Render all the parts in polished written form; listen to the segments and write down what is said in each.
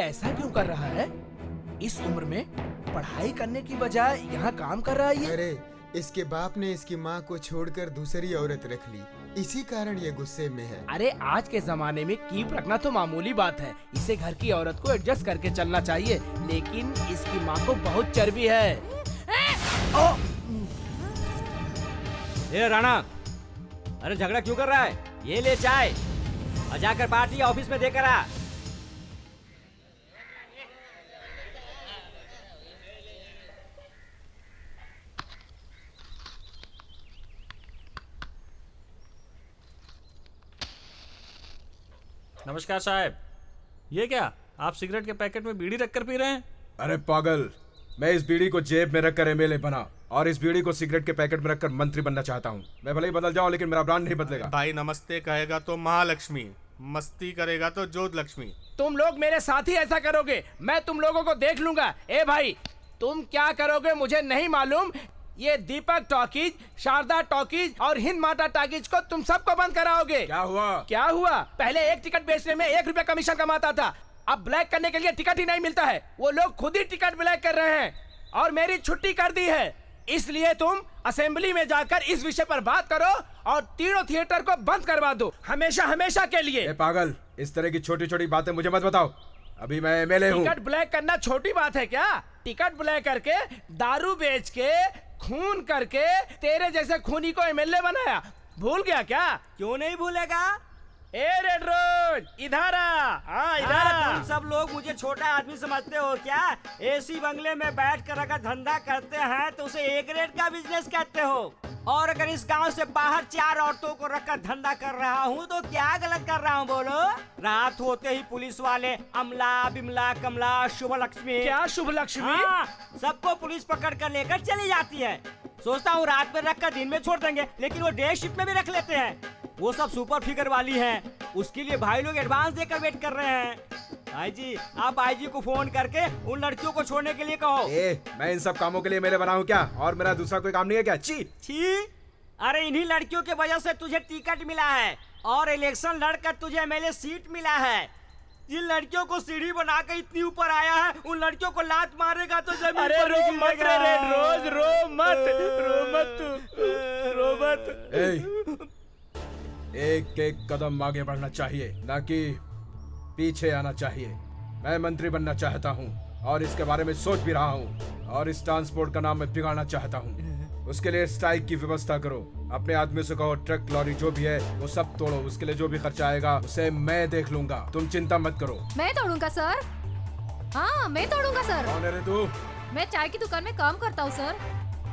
ऐसा क्यों कर रहा है? इस उम्र में पढ़ाई करने की बजाय यहाँ काम कर रहा है ये। अरे इसके बाप ने इसकी माँ को छोड़कर दूसरी औरत रख ली, इसी कारण ये गुस्से में है। अरे आज के जमाने में कीप रखना तो मामूली बात है, इसे घर की औरत को एडजस्ट करके चलना चाहिए, लेकिन इसकी माँ को बहुत चर्बी है। ए राणा, अरे झगड़ा क्यों कर रहा है? ये ले चाय और जाकर पार्टी ऑफिस में देकर आ। नमस्कार साहब। ये क्या, आप सिगरेट के पैकेट में बीड़ी रखकर पी रहे हैं? अरे पागल, मैं इस बीड़ी को जेब में रखकर एमएलए बना और इस बीड़ी को सिगरेट के पैकेट में रखकर मंत्री बनना चाहता हूँ। मैं भले ही बदल जाऊँ लेकिन मेरा ब्रांड नहीं बदलेगा। भाई नमस्ते कहेगा तो महालक्ष्मी, मस्ती करेगा तो ज्योत लक्ष्मी। तुम लोग मेरे साथ ही ऐसा करोगे, मैं तुम लोगों को देख लूंगा। ए भाई, तुम क्या करोगे मुझे नहीं मालूम। ये दीपक टॉकीज, शारदा टॉकीज और हिंद माता टॉकीज को तुम सबको बंद कराओगे। क्या हुआ? क्या हुआ? पहले एक टिकट बेचने में 1 रुपया कमीशन कमाता था, अब ब्लैक करने के लिए टिकट ही नहीं मिलता है। वो लोग खुद ही टिकट ब्लैक कर रहे हैं और मेरी छुट्टी कर दी है। इसलिए तुम असेंबली में जाकर इस विषय पर बात करो और तीनों थिएटर को बंद करवा दो, हमेशा हमेशा के लिए। ए पागल, इस तरह की छोटी छोटी बातें मुझे मत बताओ, अभी मैं एमएलए हूँ। टिकट ब्लैक करना छोटी बात है क्या? टिकट ब्लैक करके, दारू बेच के, खून करके तेरे जैसे खूनी को एमएलए बनाया, भूल गया क्या? क्यों नहीं भूलेगा? ए रेड रोज, इधर आ। हाँ इधर आ। तुम सब लोग मुझे छोटा आदमी समझते हो क्या? एसी बंगले में बैठकर अगर धंधा करते हैं तो उसे ए ग्रेड का बिजनेस कहते हो, और अगर इस गांव से बाहर 4 औरतों को रखकर धंधा कर रहा हूँ तो क्या गलत कर रहा हूँ बोलो? रात होते ही पुलिस वाले अमला, बिमला, कमला, शुभ लक्ष्मी, क्या शुभ लक्ष्मी? हाँ, सबको पुलिस पकड़ कर लेकर चली जाती है। सोचता हूँ रात में रखकर दिन में छोड़ देंगे, लेकिन वो डे शिफ्ट में भी रख लेते हैं। वो सब सुपर फिगर वाली हैं, उसके लिए भाई लोग एडवांस देकर वेट कर रहे हैं। भाई जी, आप भाई जी को फोन करके उन लड़कियों को छोड़ने के लिए कहो। मैं इन सब कामों के लिए एमएलए बना हूँ क्या? और मेरा दूसरा कोई काम नहीं है क्या? छी छी, अरे इन्हीं लड़कियों के वजह से तुझे टिकट मिला है और इलेक्शन लड़कर तुझे एमएलए सीट मिला है। जिन लड़कियों को सीढ़ी बनाकर इतनी ऊपर आया है, उन लड़कियों को लात मारेगा तो जमीन अरे पर रो गिर मत जाएगा। रे रेड रोज, रो मत, रो मत। एक एक कदम आगे बढ़ना चाहिए, ना कि पीछे आना चाहिए। मैं मंत्री बनना चाहता हूँ और इसके बारे में सोच भी रहा हूँ, और इस ट्रांसपोर्ट का नाम मैं बिगाड़ना चाहता हूँ। उसके लिए स्ट्राइक की व्यवस्था करो, अपने आदमियों से कहो ट्रक लॉरी जो भी है वो सब तोड़ो, उसके लिए जो भी खर्चा आएगा उसे मैं देख लूंगा, तुम चिंता मत करो। मैं तोड़ूंगा सर। हाँ मैं तोड़ूंगा सर। कौन है रे तू? मैं चाय की दुकान में काम करता हूँ सर।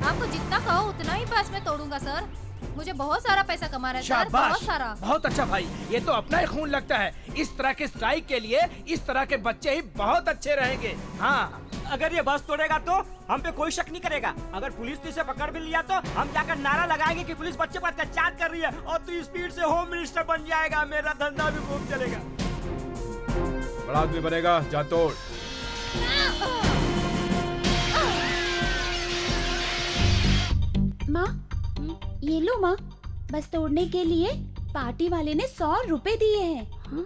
आपको जितना कहो उतना ही पास में तोड़ूंगा सर। मुझे बहुत सारा पैसा कमाना है सर, बहुत सारा। बहुत अच्छा भाई, ये तो अपना ही खून लगता है। इस तरह के स्ट्राइक के लिए इस तरह के बच्चे ही बहुत अच्छे रहेंगे। हाँ, अगर ये बस तोड़ेगा तो हम पे कोई शक नहीं करेगा। अगर पुलिस ने इसे पकड़ भी लिया तो हम जाकर नारा लगाएंगे कि पुलिस बच्चे पर अत्याचार कर रही है, और तू स्पीड से होम मिनिस्टर बन जाएगा। मेरा धंधा भी खूब चलेगा। बड़ा आदमी बनेगा, जा तोड़। माँ, ये लो माँ, बस तोड़ने के लिए पार्टी वाले ने 100 रुपए दिए हैं। हाँ?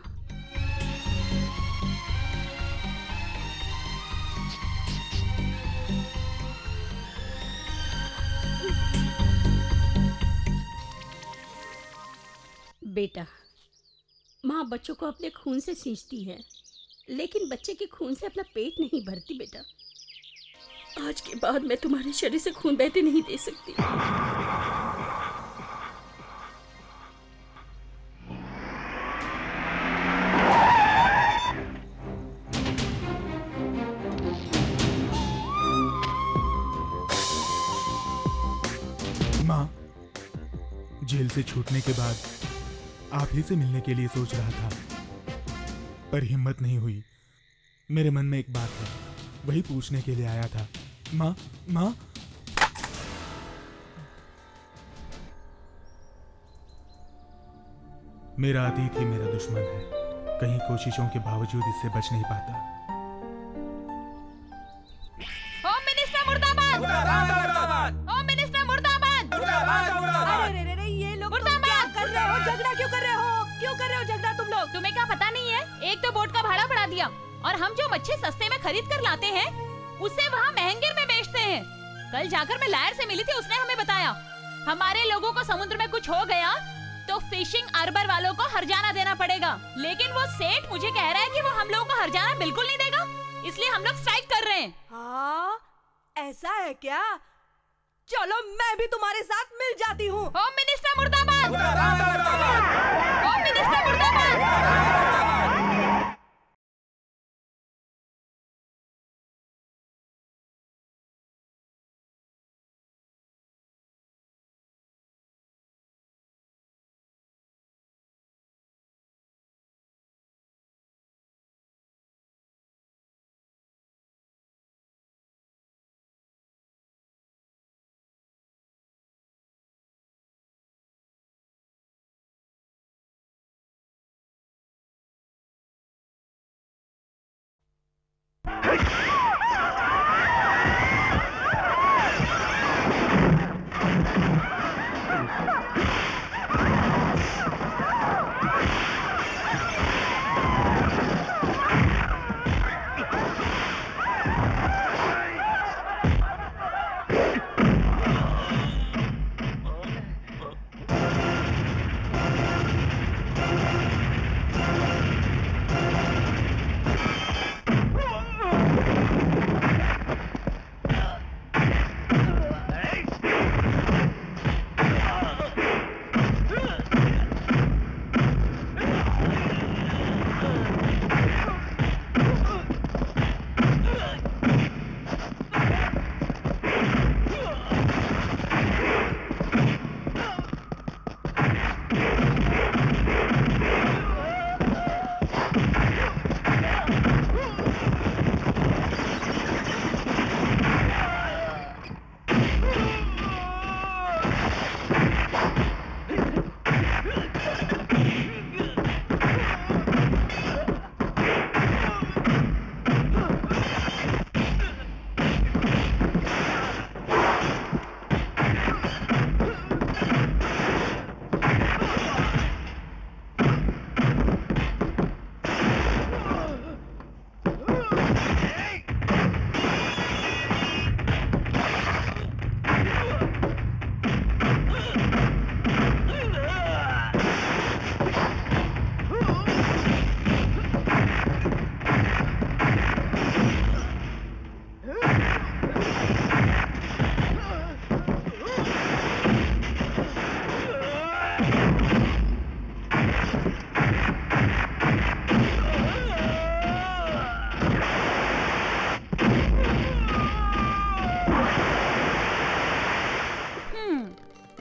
बेटा, माँ बच्चों को अपने खून से सींचती है, लेकिन बच्चे के खून से अपना पेट नहीं भरती बेटा। आज के बाद मैं तुम्हारे शरीर से खून बहते नहीं दे सकती। माँ, जेल से छूटने के बाद आप ही से मिलने के लिए सोच रहा था, पर हिम्मत नहीं हुई। मेरे मन में एक बात है, वही पूछने के लिए आया था। माँ, माँ, मेरा अतीत ही मेरा दुश्मन है, कहीं कोशिशों के बावजूद इससे बच नहीं पाता। होम मिनिस्टर मुर्दाबाद! होम मिनिस्टर मुर्दाबाद! अरे ये लोग क्या कर रहे हो? झगड़ा क्यों कर रहे हो? क्यों कर रहे हो झगड़ा तुम लोग? तुम्हें क्या पता नहीं है? एक तो बोट का भाड़ा बढ़ा दिया और हम जो मच्छी सस्ते में खरीद कर लाते हैं उसे वहाँ महंगे में बेचते हैं। कल जाकर मैं लायर से मिली थी, उसने हमें बताया हमारे लोगों को समुद्र में कुछ हो गया तो फिशिंग आर्बर वालों को हर्जाना देना पड़ेगा, लेकिन वो सेठ मुझे कह रहा है कि वो हम लोगों को हर्जाना बिल्कुल नहीं देगा, इसलिए हम लोग स्ट्राइक कर रहे हैं। हाँ, ऐसा है क्या? चलो मैं भी तुम्हारे साथ मिल जाती हूँ। होम मिनिस्टर मुर्दाबाद! होम मिनिस्टर मुर्दाबाद!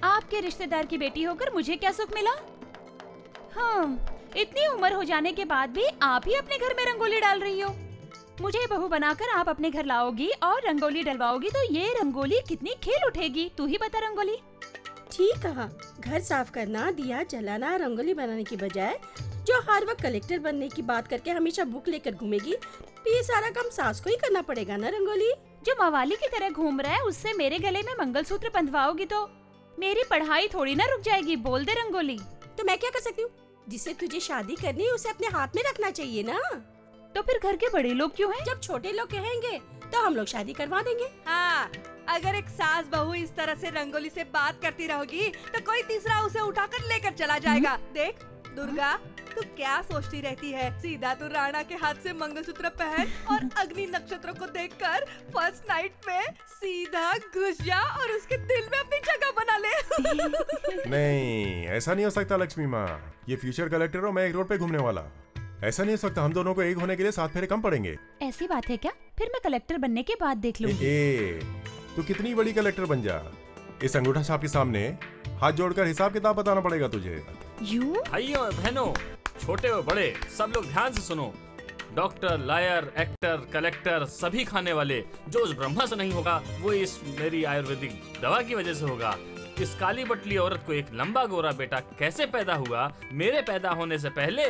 आपके रिश्तेदार की बेटी होकर मुझे क्या सुख मिला? हाँ, इतनी उम्र हो जाने के बाद भी आप ही अपने घर में रंगोली डाल रही हो। मुझे बहू बनाकर आप अपने घर लाओगी और रंगोली डलवाओगी तो ये रंगोली कितनी खिल उठेगी, तू ही बता रंगोली। ठीक कहा, घर साफ करना, दिया जलाना, रंगोली बनाने की बजाय जो हर वक्त कलेक्टर बनने की बात करके हमेशा बुक लेकर घूमेगी, तो ये सारा काम सास को ही करना पड़ेगा ना रंगोली। जो मवाली की तरह घूम रहा है उससे मेरे गले में मंगलसूत्र बंधवाओगी तो मेरी पढ़ाई थोड़ी ना रुक जाएगी। बोल दे रंगोली। तो मैं क्या कर सकती हूँ? जिससे तुझे शादी करनी है उसे अपने हाथ में रखना चाहिए ना। तो फिर घर के बड़े लोग क्यों हैं? जब छोटे लोग कहेंगे तो हम लोग शादी करवा देंगे। हाँ, अगर एक सास बहू इस तरह से रंगोली से बात करती रहोगी तो कोई तीसरा उसे उठाकर लेकर चला जाएगा। देख दुर्गा, तू क्या सोचती रहती है? सीधा तू राणा के हाथ से मंगलसूत्र पहन और अग्नि नक्षत्र को देखकर फर्स्ट नाइट में सीधा घुस जा और उसके दिल में अपनी जगह बना ले। नहीं, ऐसा नहीं हो सकता लक्ष्मी माँ। ये फ्यूचर कलेक्टर और मैं एक रोड पे घूमने वाला। ऐसा नहीं हो सकता, हम दोनों को एक होने के लिए 7 फेरे कम पड़ेंगे। ऐसी बात है क्या? फिर मैं कलेक्टर बनने के बाद देख लूंगी। तू कितनी बड़ी कलेक्टर बन जा, इस अंगूठा छाप के सामने हाथ जोड़कर हिसाब किताब बताना पड़ेगा तुझे। भाइयों और बहनों, छोटे और बड़े, सब लोग ध्यान से सुनो। डॉक्टर, लायर, एक्टर, कलेक्टर, सभी खाने वाले, जो उस ब्रह्मा से नहीं होगा वो इस मेरी आयुर्वेदिक दवा की वजह से होगा। इस काली बटली औरत को एक लंबा गोरा बेटा कैसे पैदा हुआ? मेरे पैदा होने से पहले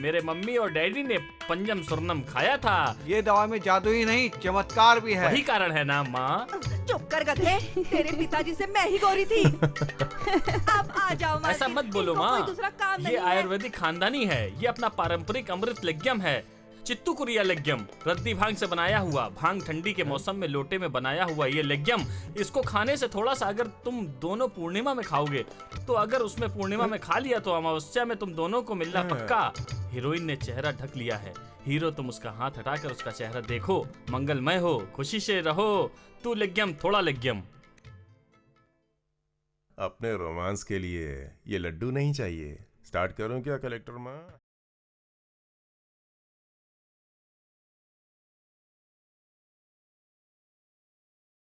मेरे मम्मी और डैडी ने पंजम सुरनम खाया था। ये दवा में जादू ही नहीं, चमत्कार भी है। वही कारण है ना माँ। चुप कर गधे, तेरे पिताजी से मैं ही गोरी थी। अब आ जाओ। ऐसा मत बोलो माँ, दूसरा काम ये आयुर्वेदिक खानदानी है, ये अपना पारंपरिक अमृत लग्यम है चित्तू कुरिया लेग्यम, रद्दी भांग से बनाया हुआ, भांग ठंडी के मौसम में लोटे में बनाया हुआ ये लेग्यम, इसको खाने से थोड़ा सा अगर तुम दोनों पूर्णिमा में खाओगे, तो अगर उसमें पूर्णिमा में खा लिया तो अमावस्या में तुम दोनों को मिलना पक्का। हीरोइन ने चेहरा ढक लिया है, हीरो तुम उसका हाथ हटाकर उसका चेहरा देखो, मंगलमय हो, खुशी से रहो। तू लेग्यम थोड़ा लेग्यम। अपने रोमांस के लिए ये लड्डू नहीं चाहिए। स्टार्ट करूं क्या कलेक्टर माँ?